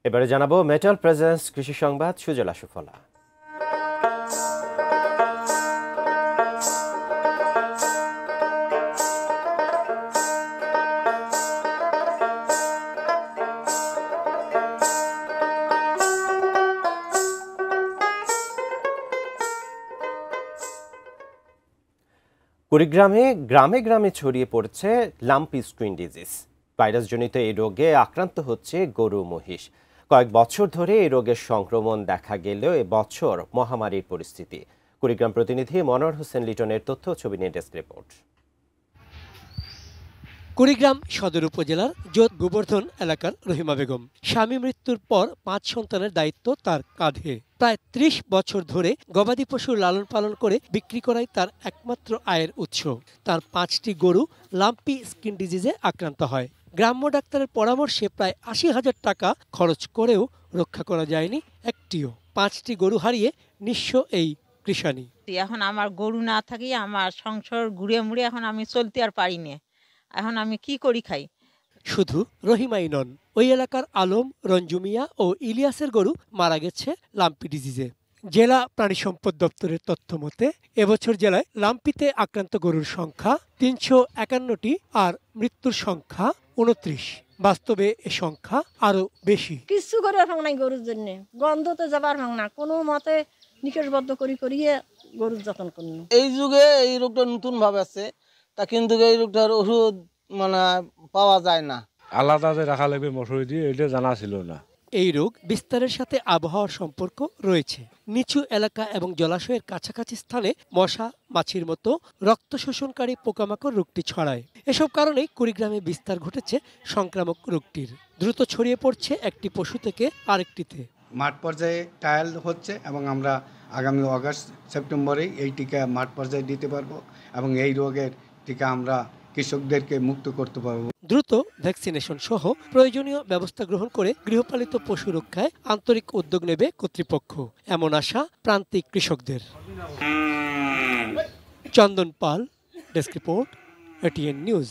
এবারে জানাবো metal presence কৃষি সংবাদ সুজলা সুফলা। কুড়িগ্রামে গ্রামে গ্রামে ছড়িয়ে পড়ছে লাম্পি স্কিন ডিজিজ। ভাইরাসজনিত এই রোগে আক্রান্ত হচ্ছে গরু মহিষ। কয়েক বছর ধরে এই রোগের সংক্রমণ দেখা গেলেও এবছর মহামারীর পরিস্থিতি। কুড়িগ্রাম প্রতিনিধি মনোয়ার হোসেন লিটনের তথ্য ছবি নিয়ে ডেস্ক রিপোর্ট। কুড়িগ্রাম সদর উপজেলার জোত গোবর্ধন এলাকার রহিমা বেগম। স্বামী মৃত্যুর পর 5 সন্তানের দায়িত্ব তার কাঁধে। প্রায় 30 বছর ধরে গবাদি পশু লালন পালন করে বিক্রি করাই তার একমাত্র আয়ের উৎস। তার 5টি গরু লাম্পি স্কিন ডিজিজে আক্রান্ত হয়। গ্রাম্য ডাক্তারের পরামর্শে প্রায় 80,000 টাকা খরচ করেও রক্ষা করা যায়নি একটিও। 5টি গরু হারিয়ে নিঃস্ব এই কৃষানি। এখন আমার গরু না থাকি আমার সংসার ঘুরে মুড়ে এখন আমি চলতে আর পারি না। এখন আমি কি করি খাই। শুধু রহিমাই নন, ওই এলাকার আলম, রঞ্জুমিয়া ও ইলিয়াসের গরু মারা গেছে লাম্পি ডিজিজে। জেলা প্রাণী সম্পদ দপ্তরের তথ্য মতে এবছর জেলায় লাম্পিতে আক্রান্ত গরুর সংখ্যা 351টি আর মৃত্যুর সংখ্যা 29। বাস্তবে এ সংখ্যা আরো বেশি। কিছু করে ভাঙ নাই গরুর জন্য, গন্ধতে যাবার ভাঙ না, কোনো মতে নিকেশবদ্ধ করিয়ে গরুর যত্ন করুন। এই যুগে এই রোগটা নতুন ভাবে আছে, তা কিন্তু এই রোগটার ওষুধ পাওয়া যায় না। আলাদাতে রাখা লাগবে মশারি দিয়ে, এটা জানা ছিল না। এই রোগ বিস্তারের সাথে আবহাওয়ার সম্পর্ক রয়েছে। নিচু এলাকা এবং জলাশয়ের কাছাকাছি স্থানে মশা, মাছির মতো রক্ত শোষণকারী পোকামাকড় রোগটি ছড়ায়। এসব কারণেই কুড়িগ্রামে বিস্তার ঘটেছে সংক্রামক রোগটির। দ্রুত ছড়িয়ে পড়ছে একটি পশু থেকে আরেকটিতে। মাঠ পর্যায়ে ট্রায়াল হচ্ছে এবং আমরা আগামী আগস্ট সেপ্টেম্বরেই এই টিকা মাঠ পর্যায়ে দিতে পারবো এবং এই রোগের টিকা আমরা কৃষকদেরকে মুক্ত করতে পারবো। দ্রুত ভ্যাকসিনেশন সহ প্রয়োজনীয় ব্যবস্থা গ্রহণ করে গৃহপালিত পশু রক্ষায় আন্তরিক উদ্যোগ নেবে কর্তৃপক্ষ, এমন আশা প্রান্তিক কৃষকদের। চন্দন পাল, ডেস্ক রিপোর্ট, এটিএন নিউজ।